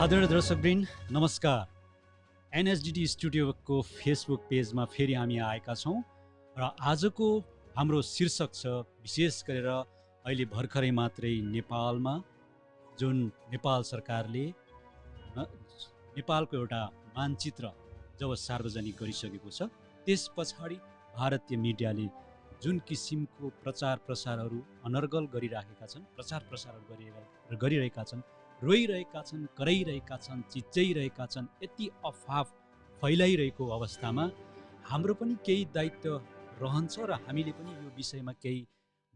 आदरणीय दर्शकवृन्द नमस्कार। एनएसडिटी स्टुडियोको फेसबुक पेजमा फेरि हामी आएका छौँ र आजको हाम्रो शीर्षक छ विशेष गरेर अहिले भर्खरै मात्रै नेपालमा जुन नेपाल सरकारले नेपालको एउटा मानचित्र जब सार्वजनिक गरिसकेको छ त्यस पछाडि भारतीय मिडियाले जुन किसिमको प्रचार प्रसारहरू अनर्गल गरिराखेका छन्, प्रचार प्रसारहरू गरिरहेका छन्, रोइरहेका छन्, कराइरहेका छन्, चिच्याइरहेका छन्, यति अफवाह फैलाइरहेको अवस्थामा हाम्रो पनि केही दायित्व रहन्छ र हामीले पनि यो विषयमा केही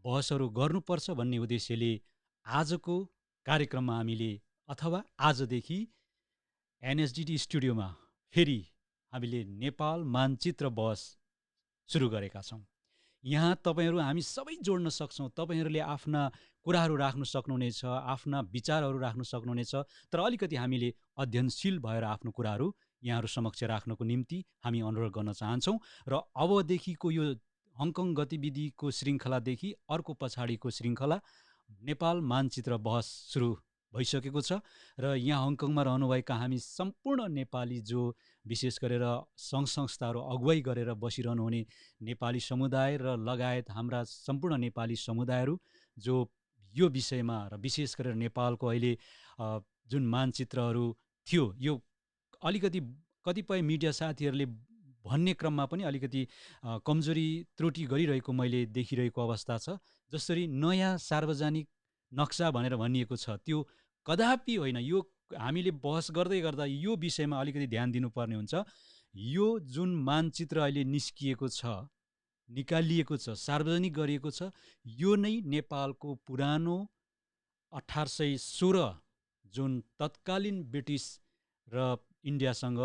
बहसहरू गर्नुपर्छ भन्ने उद्देश्यले आजको कार्यक्रममा हामीले अथवा आजदेखि एनएसडिटी स्टुडियोमा फेरि हामीले नेपाल मानचित्र बहस सुरु गरेका छौँ। यहाँ तपाईहरू हामी सबै जोड्न सक्छौँ। तपाईहरूले आफ्ना कुराहरू राख्न सक्नुहुनेछ, आफ्ना विचारहरू राख्न सक्नुहुनेछ, तर अलिकति हामीले अध्ययनशील भएर आफ्नो कुराहरू यहाँहरू समक्ष राख्नको निम्ति हामी अनुरोध गर्न चाहन्छौँ। र अबदेखिको यो हङकङ गतिविधिको श्रृङ्खलादेखि अर्को पछाडिको श्रृङ्खला नेपाल मानचित्र बहस सुरु भइसकेको छ र यहाँ हङकङमा रहनुभएका हामी सम्पूर्ण नेपाली जो विशेष गरेर सङ्घ संस्थाहरू अगुवाई गरेर बसिरहनु हुने नेपाली समुदाय र लगायत हाम्रा सम्पूर्ण नेपाली समुदायहरू जो यो विषयमा र विशेष गरेर नेपालको अहिले जुन मानचित्रहरू थियो यो अलिकति कतिपय मिडिया साथीहरूले भन्ने क्रममा पनि अलिकति कमजोरी त्रुटि गरिरहेको मैले देखिरहेको अवस्था छ। जसरी नयाँ सार्वजनिक नक्सा भनेर भनिएको छ त्यो कदापि होइन। यो हामीले बहस गर्दै गर्दा यो विषयमा अलिकति ध्यान दिनुपर्ने हुन्छ। यो जुन मानचित्र अहिले निस्किएको छ, निकालिएको छ, सार्वजनिक गरिएको छ, यो नै नेपालको पुरानो 1816 जुन तत्कालीन ब्रिटिस र इन्डियासँग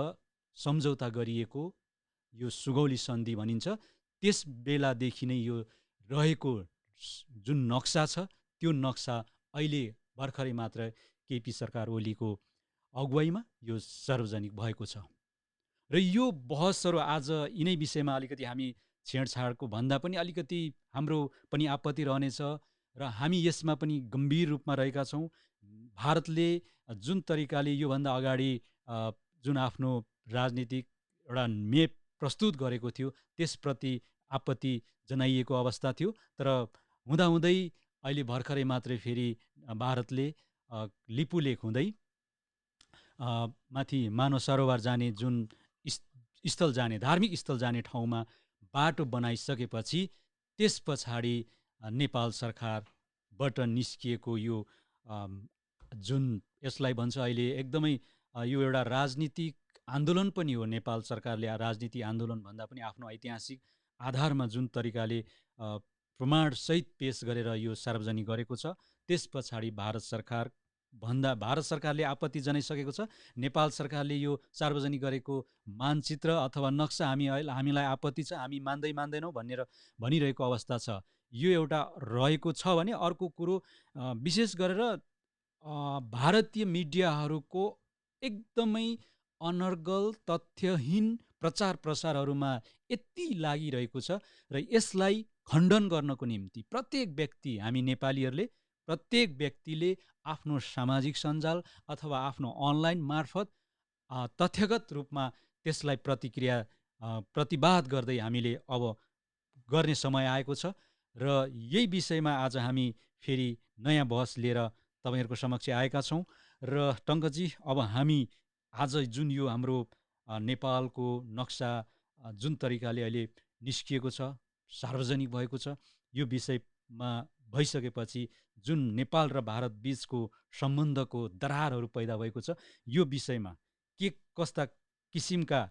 सम्झौता गरिएको यो सुगौली सन्धि भनिन्छ, त्यस बेलादेखि नै यो रहेको जुन नक्सा छ त्यो नक्सा अहिले भर्खरै मात्र केपी सरकार ओलीको अगुवाईमा यो सार्वजनिक भएको छ। र यो बहसहरू आज यिनै विषयमा अलिकति हामी छेडछाडको भन्दा पनि अलिकति हाम्रो पनि आपत्ति रहनेछ र हामी यसमा पनि गम्भीर रूपमा रहेका छौँ। भारतले जुन तरिकाले योभन्दा अगाडि जुन आफ्नो राजनीतिक एउटा मेप प्रस्तुत गरेको थियो त्यसप्रति आपत्ति जनाइएको अवस्था थियो। तर हुँदाहुँदै अहिले भर्खरै मात्रै फेरि भारतले लिपुलेख हुँदै माथि मानव सरोवर जाने जुन स्थल जाने धार्मिक स्थल जाने ठाउँमा बाटो बनाइसकेपछि त्यस पछाडि नेपाल सरकारबाट निस्किएको यो जुन यसलाई भन्छ अहिले एकदमै यो एउटा राजनीतिक आन्दोलन पनि हो। नेपाल सरकारले राजनीतिक आन्दोलन भन्दा पनि आफ्नो ऐतिहासिक आधारमा जुन तरिकाले प्रमाणसहित पेश गरेर यो सार्वजनिक गरेको छ त्यस पछाडि भारत सरकारले आपत्ति जनाइसकेको छ। नेपाल सरकारले यो सार्वजनिक गरेको मानचित्र अथवा नक्सा हामीलाई आपत्ति छ, हामी मान्दैनौँ भनेर भनिरहेको अवस्था छ। यो एउटा रहेको छ भने अर्को कुरो विशेष गरेर भारतीय मिडियाहरूको एकदमै अनर्गल तथ्यहीन प्रचार प्रसारहरूमा यति लागिरहेको छ र यसलाई खण्डन गर्नको निम्ति प्रत्येक व्यक्ति हामी नेपालीहरूले प्रत्येक व्यक्तिले आफ्नो सामाजिक सञ्जाल अथवा आफ्नो अनलाइन मार्फत तथ्यगत रूपमा त्यसलाई प्रतिवाद गर्दै हामीले अब गर्ने समय आएको छ र यही विषयमा आज हामी फेरि नयाँ बहस लिएर तपाईहरूको समक्ष आएका छौँ। र टङ्कजी अब हामी आज जुन यो हाम्रो नेपालको नक्सा जुन तरिकाले अहिले निस्किएको छ, सार्वजनिक भएको छ, यो विषयमा भइसकेपछि जुन नेपाल र भारत बीचको सम्बन्धको दरारहरू पैदा भएको छ यो विषयमा के कस्ता किसिमका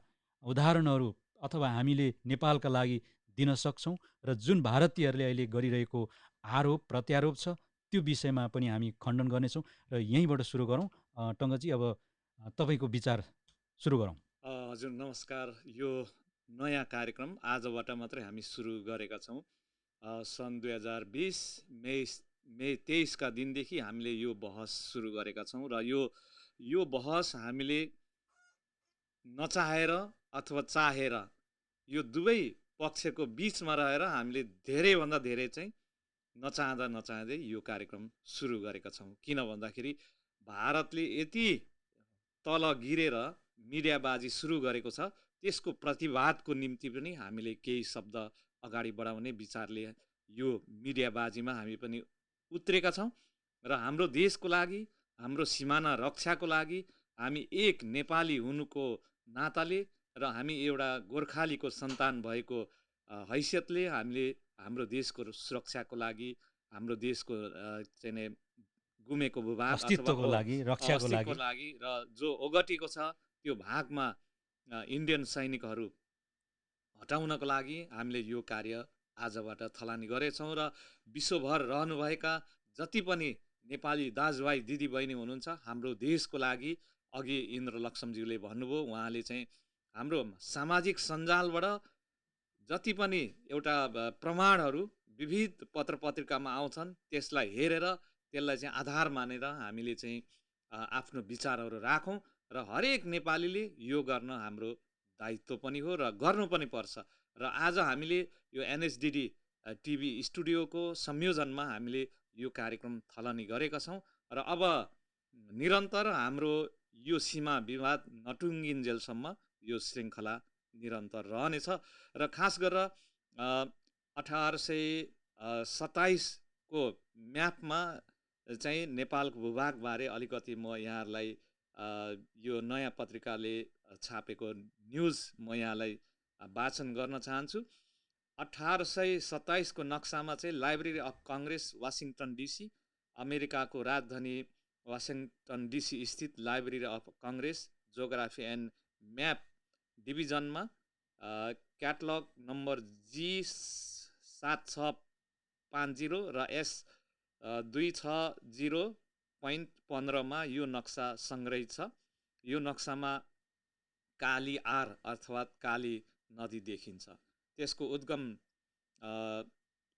उदाहरणहरू अथवा हामीले नेपालका लागि दिन सक्छौँ र जुन भारतीयहरूले अहिले गरिरहेको आरोप प्रत्यारोप छ त्यो विषयमा पनि हामी खण्डन गर्नेछौँ र यहीँबाट सुरु गरौँ। टङ्कजी अब तपाईँको विचार सुरु गरौँ। हजुर नमस्कार। यो नयाँ कार्यक्रम आजबाट मात्रै हामी सुरु गरेका छौँ। सन् 2020 मे 23 का दिनदेखि हामीले यो बहस सुरु गरेका छौँ र यो बहस हामीले नचाहेर अथवा चाहेर यो दुवै पक्षको बीचमा रहेर हामीले धेरैभन्दा धेरै चाहिँ नचाहँदै यो कार्यक्रम सुरु गरेका छौँ। किन भन्दाखेरि भारतले यति तल गिरेर मिडियाबाजी सुरु गरेको छ, त्यसको प्रतिवादको निम्ति पनि हामीले केही शब्द अगाडि बढाउने विचारले यो मिडियाबाजीमा हामी पनि उत्रेका छौँ र हाम्रो देशको लागि, हाम्रो सिमाना रक्षाको लागि, हामी एक नेपाली हुनुको नाताले र हामी एउटा गोर्खालीको सन्तान भएको हैसियतले हामीले हाम्रो देशको सुरक्षाको लागि, हाम्रो देशको चाहिँ गुमेको भूभाग अस्तित्वको लागि, रक्षाको लागि र जो ओगटेको छ त्यो भागमा इन्डियन सैनिकहरू हटाउनको लागि हामीले यो कार्य आजबाट थलानी गरेछौँ र विश्वभर रहनुभएका जति पनि नेपाली दाजुभाइ दिदीबहिनी हुनुहुन्छ, हाम्रो देशको लागि अघि इन्द्र लक्ष्मज्यूले भन्नुभयो, उहाँले चाहिँ हाम्रो सामाजिक सञ्जालबाट जति पनि एउटा प्रमाणहरू विविध पत्र पत्रिकामा आउँछन् त्यसलाई हेरेर त्यसलाई चाहिँ आधार मानेर हामीले चाहिँ आफ्नो विचारहरू राखौँ र हरेक नेपालीले यो गर्न हाम्रो दायित्व पनि हो र गर्नु पनि पर्छ। र आज हामीले यो एनएचडिडी टिभी स्टुडियोको संयोजनमा हामीले यो कार्यक्रम थलनी गरेका छौँ र अब निरन्तर हाम्रो यो सीमा विवाद नटुङ्गिन्जेलसम्म यो श्रृङ्खला निरन्तर रहनेछ र खास गरेर 1827 को म्यापमा चाहिँ नेपालको भूभागबारे अलिकति म यहाँहरूलाई यो नयाँ पत्रिकाले छापेको न्युज म यहाँलाई वाचन गर्न चाहन्छु। 1827 को नक्सामा चाहिँ Library of Congress Washington DC, अमेरिकाको राजधानी वासिङटन डिसी स्थित Library of Congress geography and map डिभिजनमा क्याटलग नम्बर G7650 र S260.15 मा यो नक्सा सङ्ग्रहित छ। यो नक्सामा काली आर अर्थात् काली नदी देखिन्छ। त्यसको उद्गम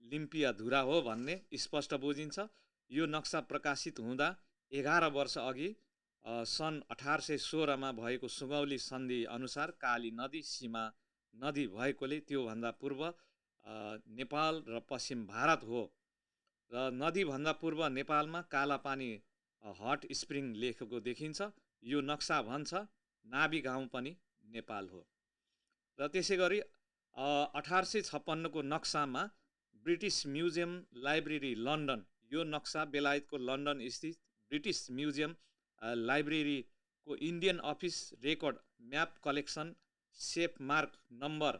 लिम्पियाधुरा हो भन्ने स्पष्ट बुझिन्छ। यो नक्सा प्रकाशित हुँदा 11 वर्ष अघि सन् 1816 मा भएको सुगौली सन्धि अनुसार काली नदी सीमा नदी भएकोले त्योभन्दा पूर्व नेपाल र पश्चिम भारत हो र नदीभन्दा पूर्व नेपालमा कालापानी हट स्प्रिङ लेखेको देखिन्छ। यो नक्सा भन्छ नाभि गाउँ पनि नेपाल हो। र त्यसै गरी 1856 को नक्सामा ब्रिटिस म्युजियम लाइब्रेरी लन्डन, यो नक्सा बेलायतको लन्डन स्थित ब्रिटिस म्युजियम लाइब्रेरीको Indian office record map collection shelf mark number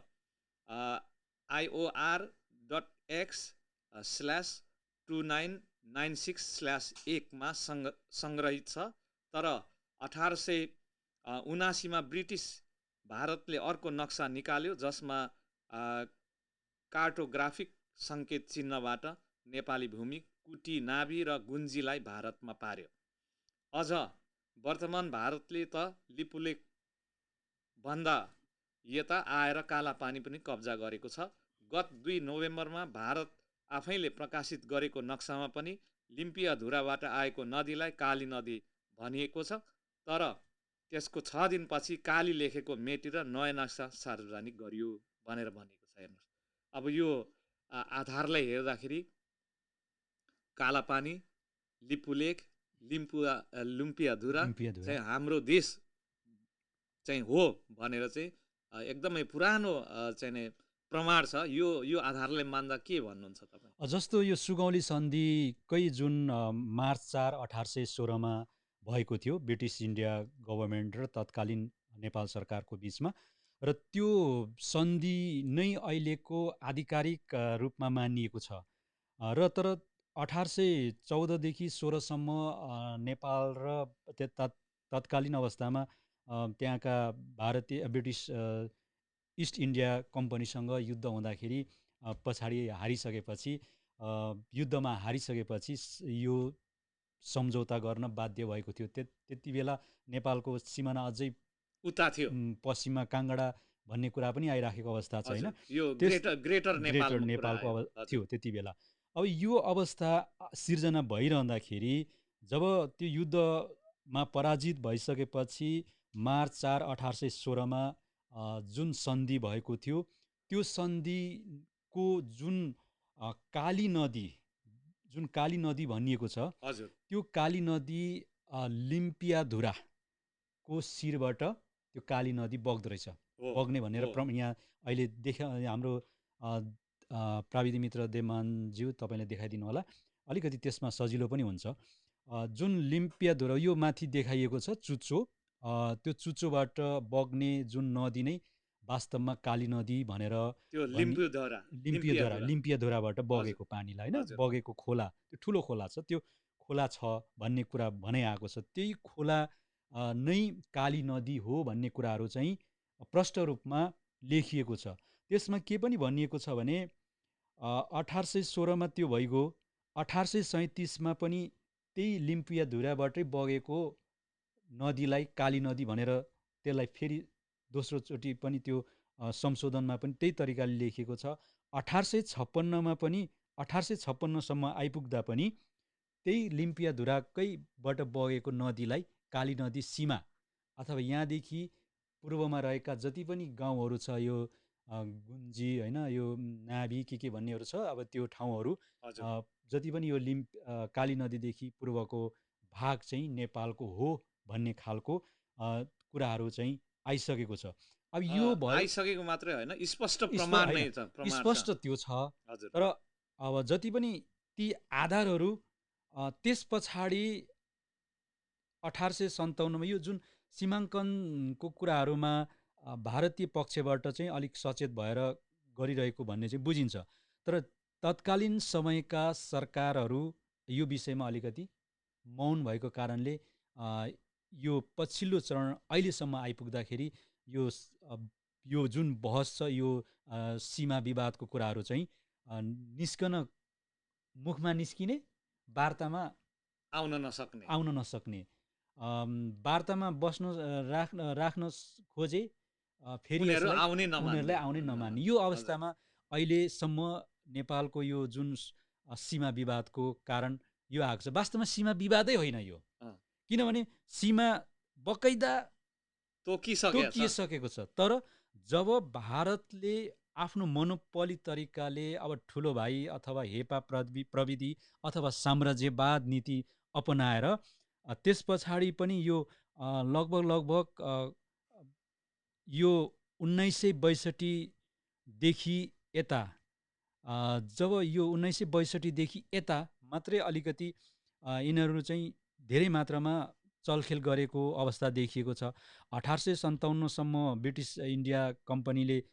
IOR.X/2996/1 मा सङ्ग्रहित छ। तर 1879 मा ब्रिटिस भारतले अर्को नक्सा निकाल्यो जसमा कार्टोग्राफिक सङ्केत चिन्हबाट नेपाली भूमि, कुटी, नाभि र गुन्जीलाई भारतमा पार्यो। अझ वर्तमान भारतले त लिपुलेक भन्दा यता आएर कालापानी पनि कब्जा गरेको छ। गत 2 नोभेम्बरमा भारत आफैले प्रकाशित गरेको नक्सामा पनि लिम्पियाधुराबाट आएको नदीलाई काली नदी भनिएको छ। तर त्यसको 6 दिनपछि काली लेखेको मेटेर नयाँ नक्सा सार्वजनिक गरियो भनेर भनेको छ। हेर्नुहोस्, अब यो आधारलाई हेर्दाखेरि कालापानी, लिपुलेक, लिम्पियाधुरा चाहिँ हाम्रो देश चाहिँ हो भनेर चाहिँ एकदमै पुरानो चाहिँ प्रमाण छ। यो आधारलाई मान्दा के भन्नुहुन्छ तपाईँ? जस्तो यो सुगौली सन्धिकै जुन मार्च 4, 1816 मा भएको थियो ब्रिटिस इन्डिया गभर्मेन्ट र तत्कालीन नेपाल सरकारको बिचमा, र त्यो सन्धि नै अहिलेको आधिकारिक रूपमा मानिएको छ। र तर 1814 देखि 16 सम्म नेपाल र तत्कालीन अवस्थामा त्यहाँका भारतीय ब्रिटिस इस्ट इन्डिया कम्पनीसँग युद्ध हुँदाखेरि पछाडि हारिसकेपछि युद्धमा हारिसकेपछि यो सम्झौता गर्न बाध्य भएको थियो। त्यति बेला नेपालको सिमाना अझै उता थियो, पश्चिममा काङ्गडा भन्ने कुरा पनि आइराखेको अवस्था छ हैन, यो ग्रेटर नेपालको थियो त्यति बेला। अब यो अवस्था सिर्जना भइरहँदाखेरि जब त्यो युद्धमा पराजित भइसकेपछि मार्च 4, 1816 मा जुन सन्धि भएको थियो, त्यो सन्धिको जुन काली नदी भनिएको छ, त्यो काली नदी लिम्पियाधुरा को शिरबाट त्यो काली नदी बग्दो रहेछ, हो बग्ने भनेर हो यहाँ अहिले हाम्रो प्राविधिक मित्र देवमानज्यू तपाईँले देखाइदिनु होला, अलिकति त्यसमा सजिलो पनि हुन्छ। जुन लिम्पियाधुरा यो माथि देखाइएको छ चुच्चो, त्यो चुच्चोबाट बग्ने जुन नदी नै वास्तवमा काली नदी भनेर त्यो लिम्पियाधुराबाट हजुर बगेको पानीलाई होइन, हजुर बगेको खोला, त्यो ठुलो खोला छ, त्यो खोला छ भन्ने कुरा भनाइ आएको छ। त्यही खोला नै काली नदी हो भन्ने कुराहरू चाहिँ प्रष्ट रूपमा लेखिएको छ। त्यसमा के पनि भनिएको छ भने 1816मा त्यो भइगयो, 1837मा पनि त्यही लिम्पियाधुराबाटै बगेको नदीलाई काली नदी भनेर त्यसलाई फेरि दोस्रोचोटि पनि त्यो संशोधनमा पनि त्यही तरिकाले लेखिएको छ। 1856मा पनि 1856सम्म आइपुग्दा पनि त्यही लिम्पियाधुराकैबाट बगेको नदीलाई काली नदी सीमा अथवा यहाँदेखि पूर्वमा रहेका जति पनि गाउँहरू छ, यो गुन्जी होइन, यो नाभी के भन्नेहरू छ, अब त्यो ठाउँहरू जति पनि यो काली नदीदेखि पूर्वको भाग चाहिँ नेपालको हो भन्ने खालको कुराहरू चाहिँ आइसकेको छ। अब यो आइसकेको मात्रै होइन, स्पष्ट प्रमाण नै छ, स्पष्ट त्यो छ। तर अब जति पनि ती आधारहरू त्यस पछाडि 1857मा यो जुन सीमाङ्कनको कुराहरूमा भारतीय पक्षबाट चाहिँ अलिक सचेत भएर गरिरहेको भन्ने चाहिँ बुझिन्छ। तर तत्कालीन समयका सरकारहरू यो विषयमा अलिकति मौन भएको कारणले यो पछिल्लो चरण अहिलेसम्म आइपुग्दाखेरि यो जुन बहस छ, यो सीमा विवादको कुराहरू चाहिँ निस्कन, मुखमा निस्किने, वार्तामा आउन नसक्ने, वार्तामा बस्न राख्न खोजे फेरि उनीहरूलाई आउनै नमान्ने, यो अवस्थामा अहिलेसम्म नेपालको यो जुन सीमा विवादको कारण यो आएको छ। वास्तवमा सीमा विवादै होइन यो, किनभने सीमा बकैदा तोकिसकेको छ। तर जब भारतले आफ्नो मोनोपोली तरिकाले अब ठुलो भाइ अथवा हेपा प्रविधि अथवा साम्राज्यवाद नीति अपनाएर त्यस पछाडि पनि यो लगभग यो 1962देखि यता, जब यो 1962देखि यता मात्रै अलिकति यिनीहरू चाहिँ धेरै मात्रामा चलखेल गरेको अवस्था देखिएको छ। 1857सम्म ब्रिटिस इन्डिया कम्पनीले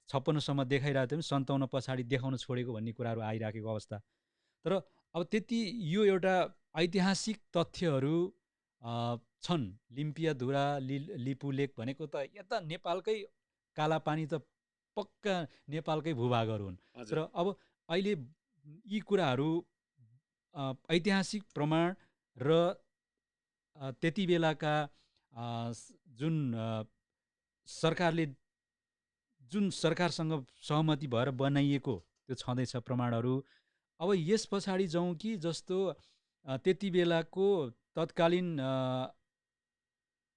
56सम्म देखाइरहेको थियो, 57 पछाडि देखाउन छोडेको भन्ने कुराहरू आइराखेको अवस्था। तर अब त्यति यो एउटा ऐतिहासिक तथ्यहरू छन्। लिम्पियाधुरा लिपुलेक भनेको त यता नेपालकै कालापानी, त पक्का नेपालकै भूभागहरू हुन्। तर अब अहिले यी कुराहरू ऐतिहासिक प्रमाण र त्यति बेलाका जुन सरकारसँग सहमति भएर बनाइएको त्यो छँदैछ प्रमाणहरू। अब यस पछाडि जाउँ कि जस्तो त्यति बेलाको तत्कालीन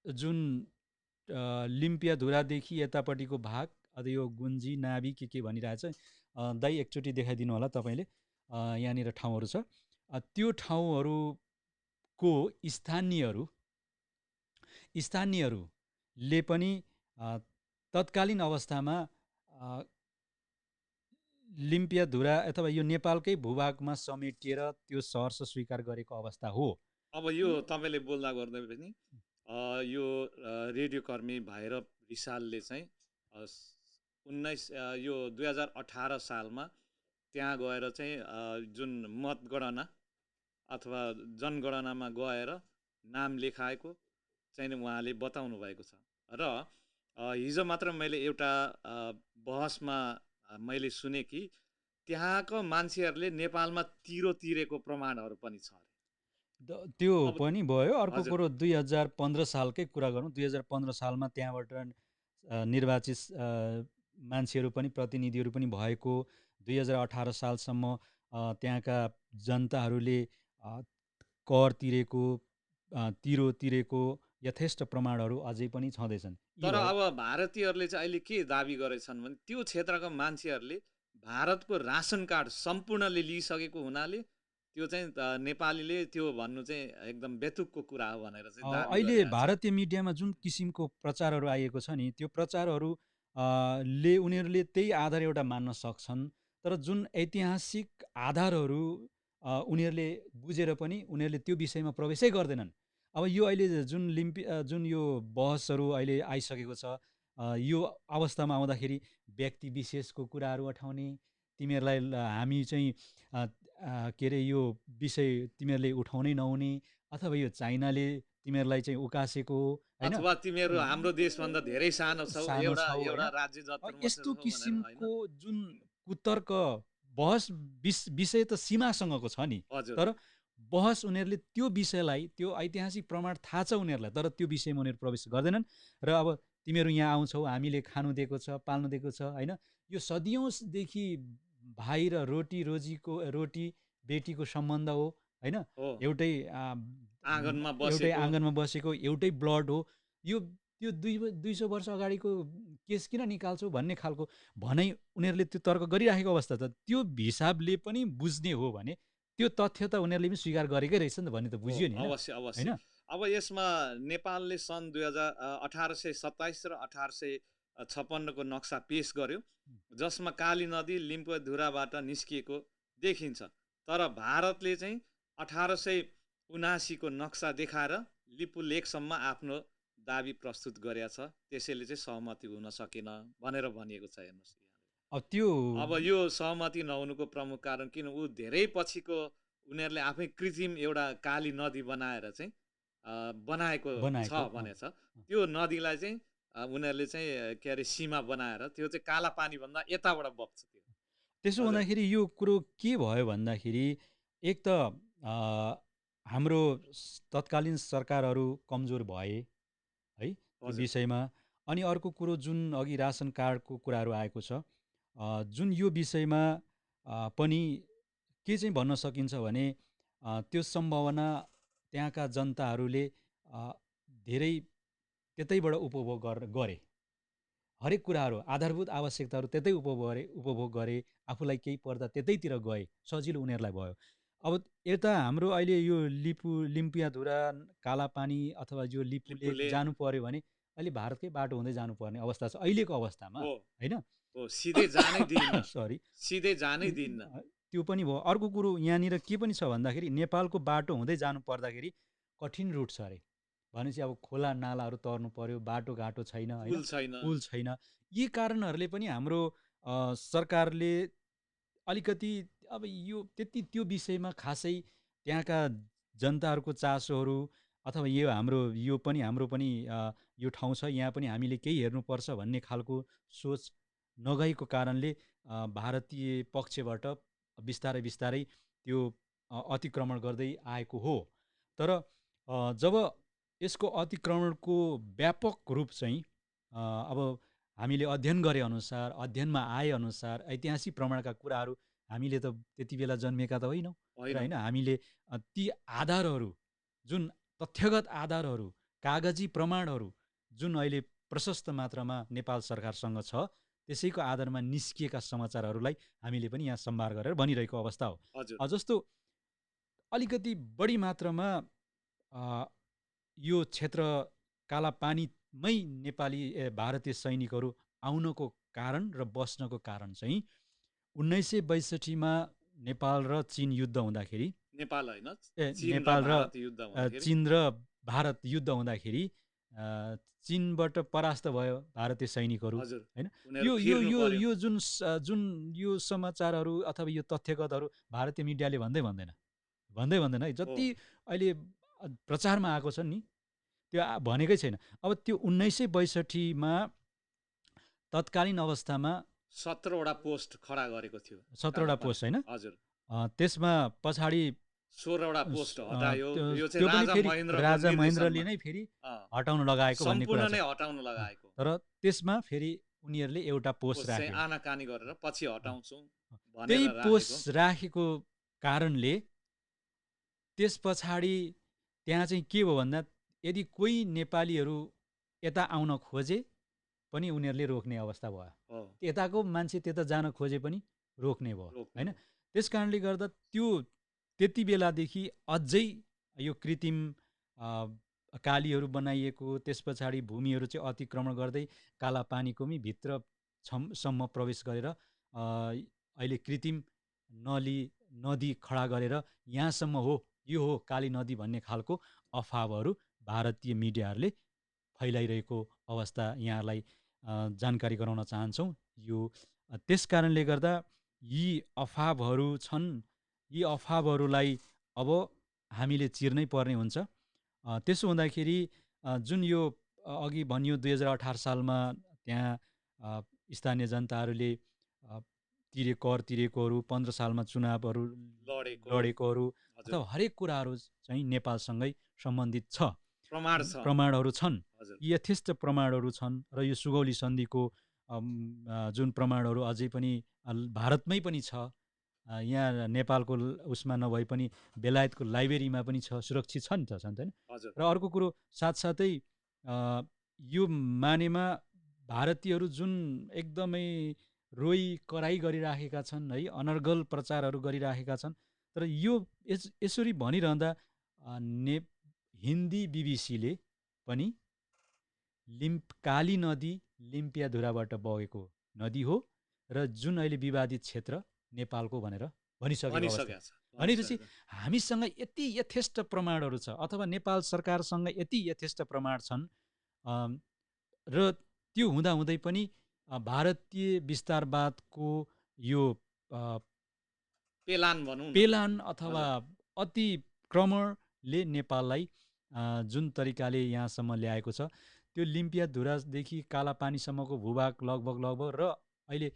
जुन लिम्पियाधुरादेखि यतापट्टिको भाग, अब यो गुन्जी नाभी के भनिरहेछ, दाइ एकचोटि देखाइदिनु होला तपाईँले, यहाँनिर ठाउँहरू छ। त्यो ठाउँहरूको स्थानीयहरूले पनि तत्कालीन अवस्थामा लिम्पियाधुरा अथवा यो नेपालकै भूभागमा समेटिएर त्यो सहर्ष स्वीकार गरेको अवस्था हो। अब यो तपाईँले बोल्दा गर्दै पनि यो रेडियोकर्मी भैरव रिसालले चाहिँ 2018 सालमा त्यहाँ गएर चाहिँ जुन मतगणना अथवा जनगणनामा गएर नाम लेखाएको चाहिँ उहाँले बताउनु भएको छ। र हिजो मात्र मैले एउटा बहसमा मैले सुने कि त्यहाँको मान्छेहरूले नेपालमा तिरो तिरेको प्रमाणहरू पनि छ। त्यो पनि भयो। अर्को कुरो 2015 सालकै कुरा गरौँ। 2015 सालमा त्यहाँबाट निर्वाचित मान्छेहरू पनि, प्रतिनिधिहरू पनि भएको, 2018 सालसम्म त्यहाँका जनताहरूले कर तिरेको, तिरो तिरेको यथेष्ट प्रमाणहरू अझै पनि छँदैछन्। तर अब भारतीयहरूले चाहिँ अहिले के दाबी गरेछन् भने त्यो क्षेत्रका मान्छेहरूले भारतको रासन कार्ड सम्पूर्णले लिइसकेको हुनाले त्यो चाहिँ नेपालीले त्यो भन्नु चाहिँ एकदम बेतुकको कुरा हो भनेर चाहिँ दाबी अहिले गरिरहेको छ। भारतीय मिडियामा जुन किसिमको प्रचारहरू आएको छ नि त्यो प्रचारहरू ले उनीहरूले त्यही आधार एउटा मान्न सक्छन्, तर जुन ऐतिहासिक आधारहरू उनीहरूले बुझेर पनि उनीहरूले त्यो विषयमा प्रवेशै गर्दैनन्। अब यो अहिले जुन यो बहसहरू अहिले आइसकेको छ, यो अवस्थामा आउँदाखेरि व्यक्ति विशेषको कुराहरू उठाउने, तिमीहरूलाई हामी चाहिँ के अरे यो विषय तिमीहरूले उठाउनै नहुने, अथवा यो चाइनाले तिमीहरूलाई चाहिँ उकासेको हो होइन, अथवा तिमीहरू हाम्रो देशभन्दा धेरै सानो छौ, सानो एउटा छौ एउटा होइन, राज्य जत्रो मात्र यस्तो छौ भनेर होइन। किसिमको जुन कुतर्क बहस विषय त सीमासँगको छ नि, हजुर तर बहस उनीहरूले त्यो विषयलाई, त्यो ऐतिहासिक प्रमाण थाहा छ उनीहरूलाई, तर त्यो विषयमा उनीहरू प्रवेश गर्दैनन्। र अब तिमीहरू यहाँ आउँछौ, हामीले खानु दिएको छ, पाल्नु दिएको छ होइन, यो सदियौँदेखि भाइ र रोटी बेटीको सम्बन्ध हो होइन, हो, एउटै आँगनमा एउटै बसेको। आँगनमा बसेको, एउटै ब्लड हो। यो त्यो 200 वर्ष अगाडिको केस किन निकाल्छौ भन्ने खालको भनाइ उनीहरूले त्यो तर्क गरिराखेको अवस्था छ। त्यो हिसाबले पनि बुझ्ने हो भने त्यो तथ्य त उनीहरूले पनि स्वीकार गरेकै रहेछ नि त भन्ने त हो, बुझ्यो नि होइन, अवश्य अवश्य। होइन? अब यसमा नेपालले सन् 1827 र 1856को नक्सा पेश गर्यो, जसमा काली नदी लिम्बुधुराबाट निस्किएको देखिन्छ। तर भारतले चाहिँ 1879को नक्सा देखाएर लिपु लेकसम्म आफ्नो दाबी प्रस्तुत गरेका छ, त्यसैले चाहिँ सहमति हुन सकेन भनेर भनिएको छ। हेर्नुहोस्, अब त्यो अब यो सहमति नहुनुको प्रमुख कारण किन, ऊ धेरै पछिको उनीहरूले आफै कृत्रिम एउटा काली नदी बनाएर चाहिँ बनाएको छ भनेछ। त्यो नदीलाई चाहिँ उनीहरूले चाहिँ के अरे सीमा बनाएर त्यो चाहिँ काला पानीभन्दा यताबाट बग्छ। त्यो त्यसो हुँदाखेरि यो कुरो के भयो भन्दाखेरि, एक त हाम्रो तत्कालीन सरकारहरू कमजोर भए है त्यो विषयमा, अनि अर्को कुरो जुन अघि रासन कार्डको कुराहरू आएको छ, जुन यो विषयमा पनि के चाहिँ भन्न सकिन्छ भने त्यो सम्भावना त्यहाँका जनताहरूले धेरै त्यतैबाट उपभोग गरे, हरेक कुराहरू आधारभूत आवश्यकताहरू त्यतै उपभोग गरे, आफूलाई केही पर्दा त्यतैतिर गए, सजिलो उनीहरूलाई भयो। अब यता हाम्रो अहिले यो लिम्पियाधुरा, कालापानी अथवा यो लिपु लेक जानु पर्यो भने अहिले भारतकै बाटो हुँदै जानुपर्ने अवस्था छ अहिलेको अवस्थामा होइन, सिधै जानै दिन्न। सरी, सिधै जानै दिन्न। त्यो पनि भयो। अर्को कुरो यहाँनिर के पनि छ भन्दाखेरि नेपालको बाटो हुँदै जानु पर्दाखेरि कठिन रुट छ अरे, भनेपछि अब खोला नालाहरू तर्नु पर्यो, बाटोघाटो छैन होइन, पुल छैन। यी कारणहरूले पनि हाम्रो सरकारले अलिकति अब यो त्यति त्यो विषयमा खासै त्यहाँका जनताहरूको चासोहरू अथवा यो पनि यो ठाउँ छ, यहाँ पनि हामीले केही हेर्नुपर्छ भन्ने खालको सोच नगएको कारणले भारतीय पक्षबाट बिस्तारै बिस्तारै त्यो अतिक्रमण गर्दै आएको हो। तर जब यसको अतिक्रमणको व्यापक रूप चाहिँ अब हामीले अध्ययन गरे अनुसार, अध्ययनमा आए अनुसार, ऐतिहासिक प्रमाणका कुराहरू हामीले त त्यति बेला जन्मेका त होइनौँ होइन, हामीले ती आधारहरू, जुन तथ्यगत आधारहरू, कागजी प्रमाणहरू जुन अहिले प्रशस्त मात्रामा नेपाल सरकारसँग छ, त्यसैको आधारमा निस्किएका समाचारहरूलाई हामीले पनि यहाँ सम्भार गरेर भनिरहेको अवस्था हो। जस्तो अलिकति बढी मात्रामा यो क्षेत्र कालापानीमै भारतीय सैनिकहरू आउनको कारण र बस्नको कारण चाहिँ 1962मा नेपाल र चीन युद्ध हुँदाखेरि, नेपाल र चीन र भारत युद्ध हुँदाखेरि चीनबाट परास्त भयो भारतीय सैनिकहरू होइन। यो जुन यो समाचारहरू अथवा यो तथ्यगतहरू भारतीय मिडियाले भन्दैन है, जति अहिले प्रचारमा आएको छ नि त्यो भनेकै छैन। अब त्यो 1962मा तत्कालीन अवस्थामा 17वटा पोस्ट खडा गरेको थियो, 17वटा पोस्ट होइन, हजुर। त्यसमा पछाडि 16वटा पोस्ट हटायो। यो चाहिँ राजा महेन्द्रले नै फेरि हटाउन लगाएको भन्ने कुरा सम्पूर्ण नै हटाउन लगाएको। तर त्यसमा फेरि उनीहरूले एउटा पोस्ट राखे, आनाकानी गरेर पछि हटाउँछौ भनेर त्यही पोस्ट राखेको कारणले त्यस पछाडि त्यहाँ चाहिँ के भयो भन्दा, यदि कोही नेपालीहरू यता आउन खोजे पनि उनीहरूले रोक्ने अवस्था भयो, यताको मान्छे त्यता जान खोजे पनि रोक्ने भयो होइन। त्यस कारणले गर्दा त्यो त्यति बेलादेखि अझै यो कृत्रिम कालीहरू बनाइएको, त्यस पछाडि भूमिहरू चाहिँ अतिक्रमण गर्दै कालापानीकोमी भित्र सम्म प्रवेश गरेर अहिले कृत्रिम नदी खडा गरेर यहाँसम्म हो, यो हो काली नदी भन्ने खालको अफवाहहरू भारतीय मिडियाहरूले फैलाइरहेको अवस्था यहाँलाई जानकारी गराउन चाहन्छौँ। यो त्यस कारणले गर्दा यी अफवाहहरू छन्, यी अफवाहहरूलाई अब हामीले चिर्नै पर्ने हुन्छ। त्यसो हुँदाखेरि जुन यो अघि भनियो 2018 सालमा त्यहाँ स्थानीय जनताहरूले कर तिरेकोहरू, 15 सालमा चुनावहरू लडेकोहरू अथवा हरेक कुराहरू चाहिँ नेपालसँगै सम्बन्धित छ, प्रमाणहरू छन्, यथेष्ट प्रमाणहरू छन्। र यो सुगौली सन्धिको जुन प्रमाणहरू अझै पनि भारतमै पनि छ, यहाँ नेपालको उसमा नभए पनि बेलायतको लाइब्रेरीमा पनि छ, सुरक्षित छ नि त, छैन? र अर्को कुरो साथसाथै यो मानेमा भारतीयहरू जुन एकदमै रोइ कराई गरिराखेका छन् है, अनर्गल प्रचारहरू गरिराखेका छन्। तर यो यसरी भनिरहँदा हिन्दी बीबीसीले पनि काली नदी लिम्पियाधुराबाट बगेको नदी हो र जुन अहिले विवादित क्षेत्र नेपालको भनेर भनिसकेको छ। भनेपछि हामीसँग यति यथेष्ट प्रमाणहरू छ, अथवा नेपाल सरकारसँग यति यथेष्ट प्रमाण छन्, र त्यो हुँदाहुँदै पनि भारतीय विस्तारवादको यो पेलान अथवा अतिक्रमणले नेपाललाई जुन तरिकाले यहाँसम्म ल्याएको छ, त्यो लिम्पियाधुरादेखि कालापानीसम्मको भूभाग लगभग र अहिले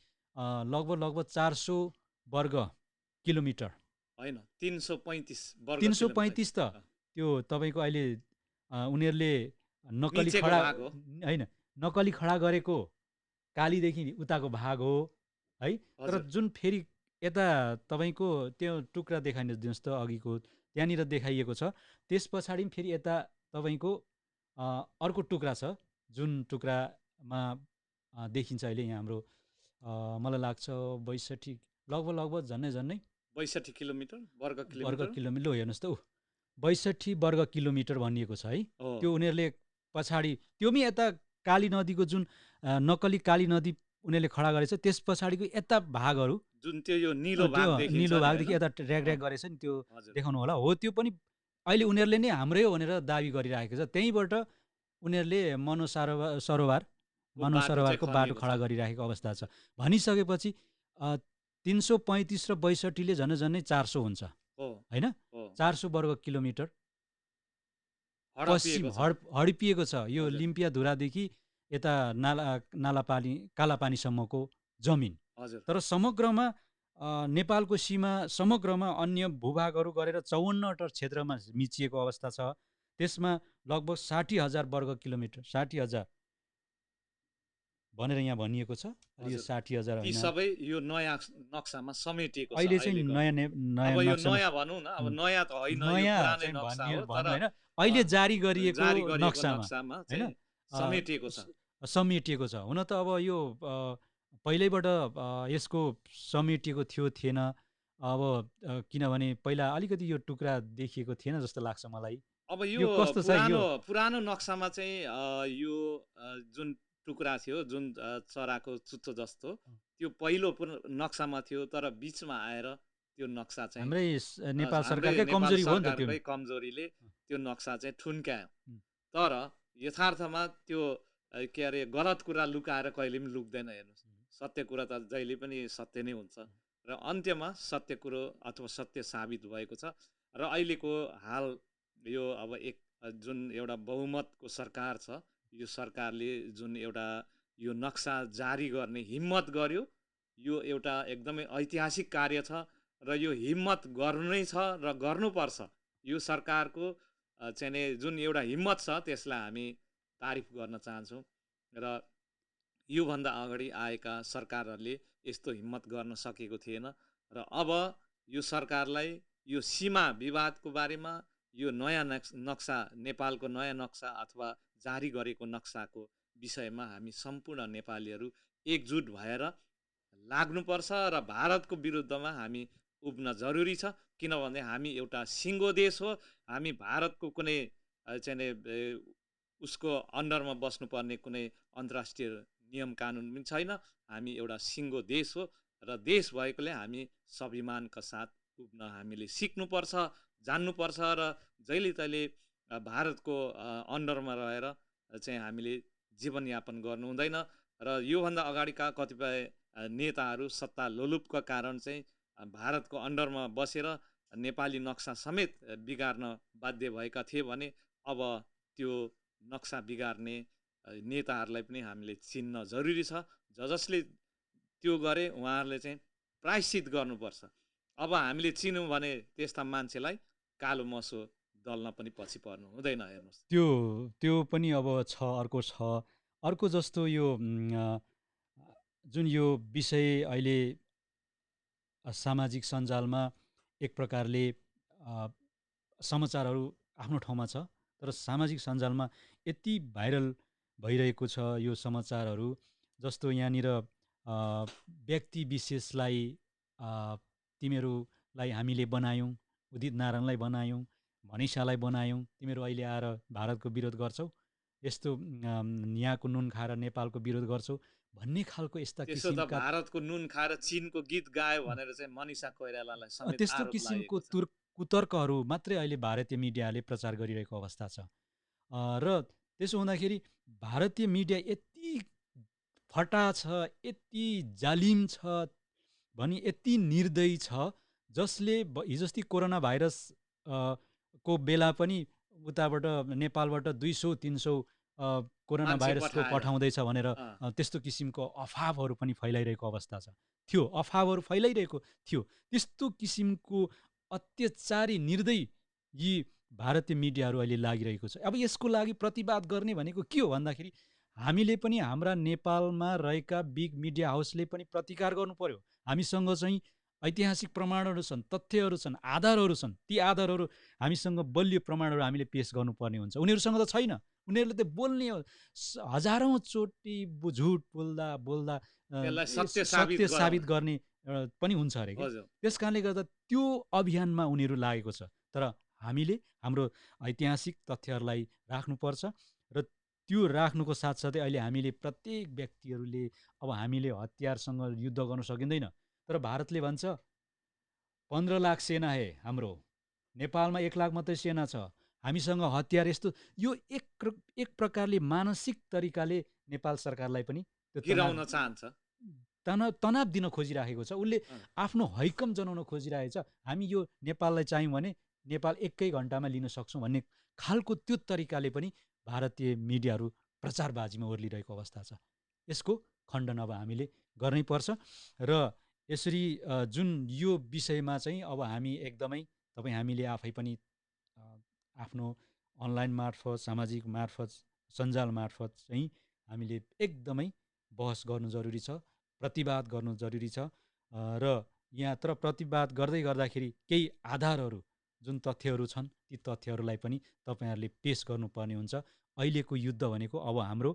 लगभग 400 वर्ग किलोमिटर होइन, 335 त त्यो तपाईँको अहिले उनीहरूले नक्कली खडा गरेको कालीदेखि उताको भाग हो है। तर जुन फेरि यता तपाईँको त्यो टुक्रा देखाइदिनुहोस् त, अघिको त्यहाँनिर देखाइएको छ, त्यस पछाडि फेरि यता तपाईँको अर्को टुक्रा छ, जुन टुक्रामा देखिन्छ अहिले यहाँ हाम्रो मलाई लाग्छ 62 लगभग झन्नै 62 किलोमिटर वर्ग किलोमिटर हेर्नुहोस् त, 62 वर्ग किलोमिटर भनिएको छ है। त्यो उनीहरूले पछाडि त्योमै यता काली नदीको जुन नक्कली काली नदी उनीहरूले खडा गरेछ, त्यस पछाडिको यता भागहरू जुन त्यो यो निलो भागदेखि यता र्याग गरेछ नि, त्यो देखाउनु होला हो। त्यो पनि अहिले उनीहरूले नै हाम्रै हो भनेर दाबी गरिरहेको छ। त्यहीँबाट उनीहरूले मानव सरोवरको बाटो खडा गरिरहेको अवस्था छ। भनिसकेपछि 335 र 62ले झन्नै 400 हुन्छ होइन, 400 वर्ग किलोमिटर पश्चिम हडपिएको छ यो लिम्पियाधुरादेखि यता कालापानीसम्मको जमिन। तर समग्रमा नेपालको सीमा समग्रमा अन्य भूभागहरू गरेर 54 क्षेत्रमा मिचिएको अवस्था छ। त्यसमा लगभग 60,000 वर्ग किलोमिटर, 60,000 भनेर यहाँ भनिएको छ। यो 60,000 होइन, सबै यो नयाँ नक्सामा समेटिएको छ। अहिले चाहिँ नयाँ नयाँ भनौँ न, अब नयाँ त होइन, यो पुरानै नक्सा हो, तर अहिले जारी गरिएको नक्सामा हैन समेटिएको छ। हुन त अब यो पहिल्यैबाट यसको समेटिएको थिएन। अब किनभने पहिला अलिकति यो टुक्रा देखिएको थिएन जस्तो लाग्छ मलाई। अब यो कस्तो छ, यो पुरानो नक्सामा चाहिँ यो जुन टुक्रा थियो, जुन चराको चुच्चो जस्तो, त्यो पहिलो नक्सामा थियो, तर बिचमा आएर त्यो नक्सा चाहिँ हाम्रै नेपाल सरकारकै कमजोरी हो नि त, त्यो कमजोरीले त्यो नक्सा चाहिँ ठुन्क्यायो। तर यथार्थमा त्यो के अरे गलत कुरा लुकाएर कहिले पनि लुक्दैन। हेर्नुहोस्, सत्य कुरा त जहिले पनि सत्य नै हुन्छ, र अन्त्यमा सत्य कुरो अथवा सत्य साबित भएको छ। र अहिलेको हाल यो अब जुन एउटा बहुमतको सरकार छ, यो सरकारले जुन एउटा यो नक्सा जारी गर्ने हिम्मत गर्यो, यो एउटा एकदमै ऐतिहासिक कार्य छ, र यो हिम्मत गर्नु नै छ र गर्नुपर्छ। यो सरकारको चाहिँ जुन एउटा हिम्मत छ, त्यसलाई हामी तारिफ गर्न चाहन्छौँ। र योभन्दा अगाडि आएका सरकारहरूले यस्तो हिम्मत गर्न सकेको थिएन। र अब यो सरकारलाई यो सीमा विवादको बारेमा, यो नयाँ नक्सा, नेपालको नयाँ नक्सा अथवा जारी गरेको नक्साको विषयमा हामी सम्पूर्ण नेपालीहरू एकजुट भएर लाग्नुपर्छ, र भारतको विरुद्धमा हामी उभ्न जरुरी छ, किनभने हामी एउटा सिङ्गो देश हो। हामी भारतको कुनै चाहिँ उसको अन्डरमा बस्नुपर्ने कुनै अन्तर्राष्ट्रिय नियम कानुन पनि छैन। हामी एउटा सिङ्गो देश हो र देश भएकोले हामी स्वाभिमानका साथ उभ्न हामीले सिक्नुपर्छ, जान्नुपर्छ र जहिले तहिले भारतको अन्डरमा रहेर चाहिँ हामीले जीवनयापन गर्नु हुँदैन। र योभन्दा अगाडिका कतिपय नेताहरू सत्ता लोलुपका कारण चाहिँ भारतको अन्डरमा बसेर नेपाली नक्सा समेत बिगार्न बाध्य भएका थिए भने अब त्यो नक्सा बिगार्ने नेताहरूलाई पनि हामीले चिन्न जरुरी छ। जसले त्यो गरे उहाँहरूले चाहिँ प्रायश्चित गर्नुपर्छ। अब हामीले चिन्यौँ भने त्यस्ता मान्छेलाई कालो मसो दल्न पनि पछि पर्नु हुँदैन। हेर्नुहोस्, त्यो पनि अब छ, अर्को छ। अर्को जस्तो यो जुन यो विषय अहिले सामाजिक सञ्जालमा एक प्रकारले समाचारहरू आफ्नो ठाउँमा छ, तर सामाजिक सञ्जालमा यति भाइरल भइरहेको छ यो समाचारहरू, जस्तो यहाँनिर व्यक्ति विशेषलाई तिमीहरूलाई हामीले बनायौँ, उदित नारायणलाई बनायौँ, मनिषालाई बनायौँ, तिमीहरू अहिले आएर भारतको विरोध गर्छौ, यस्तो यहाँको नुन खाएर नेपालको विरोध गर्छौ भन्ने खालको यस्ता किसिमका भारतको नुन खाएर चीनको गीत गायो भनेर चाहिँ मनिषा कोइरालालाई समेत त्यस्तो किसिमको कुतर्कहरू मात्रै अहिले भारतीय मिडियाले प्रचार गरिरहेको अवस्था छ। र त्यसो हुँदाखेरि भारतीय मिडिया यति फटा छ, यति जालिम छ भनी यति निर्दयी छ, जसले हिजोस्ति कोरोना भाइरस को बेला पनि उताबाट नेपालबाट 200-300 कोरोना भाइरसको पठाउँदैछ भनेर त्यस्तो किसिमको अफवाहहरू पनि फैलाइरहेको अवस्था थियो, अफवाहहरू फैलाइरहेको थियो। त्यस्तो किसिमको अत्याचारी निर्दयी यी भारतीय मिडियाहरू अहिले लागिरहेको छ। अब यसको लागि प्रतिवाद गर्ने भनेको के हो भन्दाखेरि हामीले पनि हाम्रा नेपालमा रहेका बिग मिडिया हाउसले पनि प्रतिकार गर्नु पर्यो। हामीसँग चाहिँ ऐतिहासिक प्रमाणहरू छन्, तथ्यहरू छन्, आधारहरू छन्। ती आधारहरू हामीसँग बलियो प्रमाणहरू हामीले पेश गर्नुपर्ने हुन्छ। उनीहरूसँग त छैन। उनीहरूले त बोल्ने हजारौँ चोटि झुट बोल्दा सत्य साबित गर्ने पनि हुन्छ अरे। त्यस कारणले गर्दा त्यो अभियानमा उनीहरू लागेको छ। तर हामीले हाम्रो ऐतिहासिक तथ्यहरूलाई राख्नुपर्छ र त्यो राख्नुको साथसाथै अहिले हामीले प्रत्येक व्यक्तिहरूले अब हामीले हतियारसँग युद्ध गर्न सकिँदैन। तर भारतले भन्छ 15 लाख सेना है हाम्रो, नेपालमा 1 लाख मात्रै सेना छ, हामीसँग हतियार यस्तो। यो एक प्रकारले मानसिक तरिकाले नेपाल सरकारलाई पनि गिराउन चाहन्छ, तनाव दिन खोजिराखेको छ। उसले आफ्नो हैकम जनाउन खोजिरहेको छ। हामी यो नेपाललाई चाहियौँ भने नेपाल 1 घन्टामा लिन सक्छौँ भन्ने खालको त्यो तरिकाले पनि भारतीय मिडियाहरू प्रचारबाजीमा ओर्लिरहेको अवस्था छ। यसको खण्डन अब हामीले गर्नै पर्छ। र यसरी जुन यो विषयमा चाहिँ अब हामी एकदमै हामीले आफै पनि आफ्नो अनलाइन मार्फत, सामाजिक मार्फत, सञ्जाल मार्फत चाहिँ हामीले एकदमै बहस गर्नु जरुरी छ, प्रतिवाद गर्नु जरुरी छ। र यहाँ तर प्रतिवाद गर्दाखेरि केही आधारहरू, जुन तथ्यहरू छन्, ती तथ्यहरूलाई पनि तपाईँहरूले पेश गर्नुपर्ने हुन्छ। अहिलेको युद्ध भनेको अब हाम्रो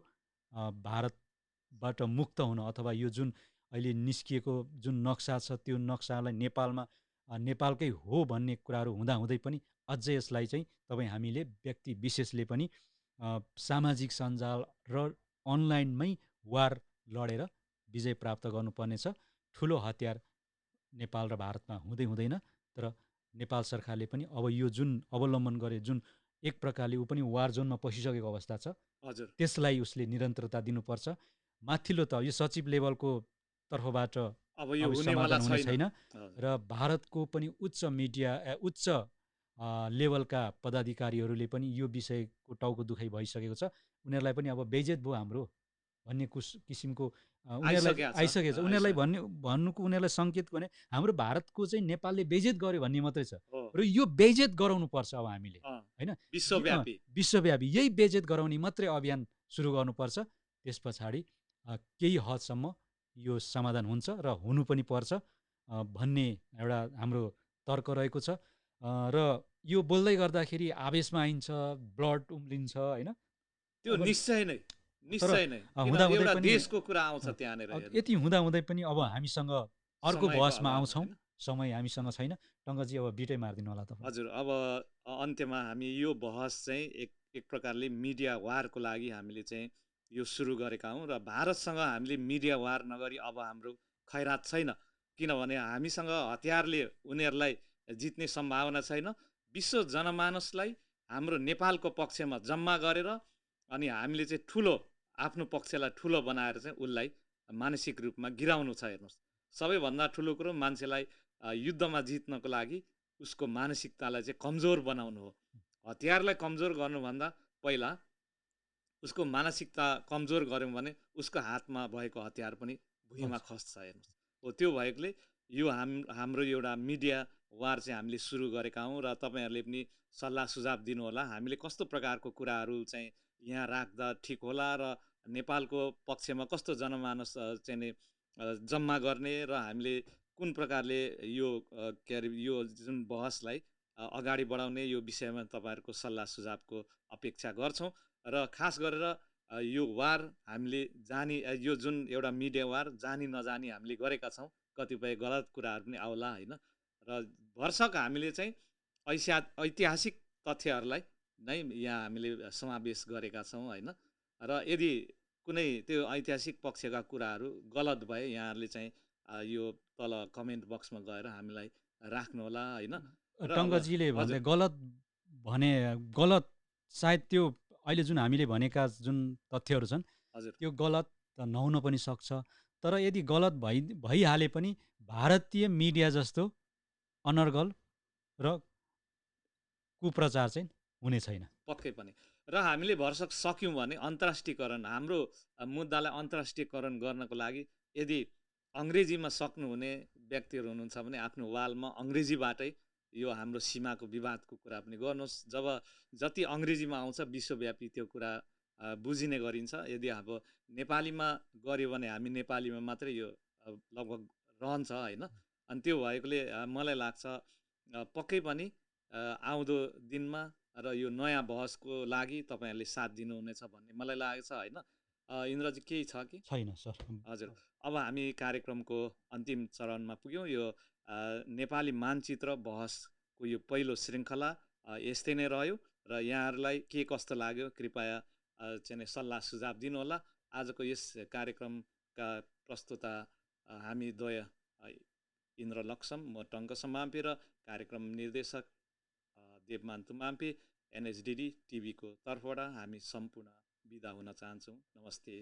भारतबाट मुक्त हुन, अथवा यो जुन अहिले निस्किएको जुन नक्सा छ त्यो नक्सालाई नेपालकै हो भन्ने कुराहरू हुँदाहुँदै पनि अझै यसलाई चाहिँ हामीले व्यक्ति विशेषले पनि सामाजिक सञ्जाल र अनलाइनमै वार लडेर विजय प्राप्त गर्नुपर्नेछ। ठुलो हतियार नेपाल र भारतमा हुँदैन। तर नेपाल सरकारले पनि अब यो जुन अवलम्बन गरे, जुन एक प्रकारले ऊ पनि वार जोनमा पसिसकेको अवस्था छ, त्यसलाई उसले निरन्तरता दिनुपर्छ। माथिल्लो त यो सचिव लेभलको तर्फबाट अब यो समाधान हुने छैन। र भारतको पनि उच्च लेभलका पदाधिकारीहरूले पनि यो विषयको टाउको दुखाइ भइसकेको छ। उनीहरूलाई पनि अब बेइज्जत भयो हाम्रो भन्ने किसिमको उनीहरूलाई आइसकेको छ। उनीहरूलाई भन्नुको उनीहरूलाई सङ्केत भने हाम्रो भारतको चाहिँ नेपालले बेइज्जत गर्यो भन्ने मात्रै छ। र यो बेइज्जत गराउनु पर्छ अब हामीले, होइन, विश्वव्यापी यही बेइज्जत गराउने मात्रै अभियान सुरु गर्नुपर्छ। त्यस पछाडि केही हदसम्म यो समाधान हुन्छ र हुनु पनि पर्छ भन्ने एउटा हाम्रो तर्क रहेको छ। र यो बोल्दै गर्दाखेरि आवेशमा आइन्छ, ब्लड उम्लिन्छ, होइन, त्यो निश्चय नै एउटा देशको कुरा आउँछ त्यहाँनेर। यति हुँदाहुँदै पनि अब हामीसँग अर्को बहसमा आउँछौँ। समय हामीसँग छैन। टङ्कजी अब बिटै मारिदिनु होला तपाईँ। हजुर, अब अन्त्यमा हामी यो बहस चाहिँ एक प्रकारले मिडिया वारको लागि हामीले चाहिँ यो सुरु गरेका हौँ र भारतसँग हामीले मिडिया वार नगरी अब हाम्रो खैरात छैन, किनभने हामीसँग हतियारले उनीहरूलाई जित्ने सम्भावना छैन। विश्व जनमानसलाई हाम्रो नेपालको पक्षमा जम्मा गरेर अनि हामीले चाहिँ ठुलो आफ्नो पक्षलाई ठुलो बनाएर चाहिँ उसलाई मानसिक रूपमा गिराउनु छ। हेर्नुहोस्, सबैभन्दा ठुलो कुरो मान्छेलाई युद्धमा जित्नको लागि उसको मानसिकतालाई चाहिँ कमजोर बनाउनु हो। हतियारलाई कमजोर गर्नुभन्दा पहिला उसको मानसिकता कमजोर गऱ्यौँ भने उसको हातमा भएको हतियार पनि भुइँमा खस्छ। हेर्नुहोस्, हो त्यो भएकोले यो हाम्रो एउटा मिडिया वार चाहिँ हामीले सुरु गरेका हौँ र तपाईँहरूले पनि सल्लाह सुझाव दिनुहोला। हामीले कस्तो प्रकारको कुराहरू चाहिँ यहाँ राख्दा ठिक होला र नेपालको पक्षमा कस्तो जनमानस चाहिँ जम्मा गर्ने र हामीले कुन प्रकारले यो के अरे यो जुन बहसलाई अगाडि बढाउने यो विषयमा तपाईँहरूको सल्लाह सुझावको अपेक्षा गर्छौँ। र खास गरेर यो वार हामीले यो जुन एउटा मिडिया वार जानी नजानी हामीले गरेका छौँ, कतिपय गलत कुराहरू पनि आउला होइन। र भरसक हामीले चाहिँ ऐतिहासिक तथ्यहरूलाई नै यहाँ हामीले समावेश गरेका छौँ होइन। र यदि कुनै त्यो ऐतिहासिक पक्षका कुराहरू गलत भए यहाँहरूले चाहिँ यो तल कमेन्ट बक्समा गएर हामीलाई राख्नुहोला होइन। र टङ्कजीले भन्दै गलत सायद त्यो अहिले जुन हामीले भनेका जुन तथ्यहरू छन् हजुर त्यो गलत नहुन पनि सक्छ। तर यदि गलत भइहाले पनि भारतीय मिडिया जस्तो अनर्गल र कुप्रचार चाहिँ हुने छैन पक्कै पनि। र हामीले भरसक सक्यौँ भने अन्तर्राष्ट्रियकरण हाम्रो मुद्दालाई अन्तर्राष्ट्रियकरण गर्नको लागि यदि अङ्ग्रेजीमा सक्नुहुने व्यक्तिहरू हुनुहुन्छ भने आफ्नो वालमा अङ्ग्रेजीबाटै यो हाम्रो सीमाको विवादको कुरा पनि गर्नुहोस्। जति अङ्ग्रेजीमा आउँछ विश्वव्यापी त्यो कुरा बुझिने गरिन्छ। यदि अब नेपालीमा गऱ्यो भने हामी नेपालीमा मात्रै यो लगभग रहन्छ होइन। अनि त्यो भएकोले मलाई लाग्छ पक्कै पनि आउँदो दिनमा र यो नयाँ बहसको लागि तपाईँहरूले साथ दिनुहुनेछ भन्ने मलाई लागेको छ होइन। इन्द्रजी केही छ कि छैन सर? हजुर, अब हामी कार्यक्रमको अन्तिम चरणमा पुग्यौँ। यो नेपाली मानचित्र बहसको यो पहिलो श्रृङ्खला यस्तै नै रह्यो र यहाँहरूलाई के कस्तो लाग्यो कृपया चाहिँ सल्लाह सुझाव दिनुहोला। आजको यस कार्यक्रमका प्रस्तुता हामी द्वय इन्द्र लक्ष्म, म टङ्क सम्माम्पी र कार्यक्रम निर्देशक देवमान तुम्माम्पी एनएचडिडी टिभीको तर्फबाट हामी सम्पूर्ण बिदा हुन चाहन्छौँ। नमस्ते।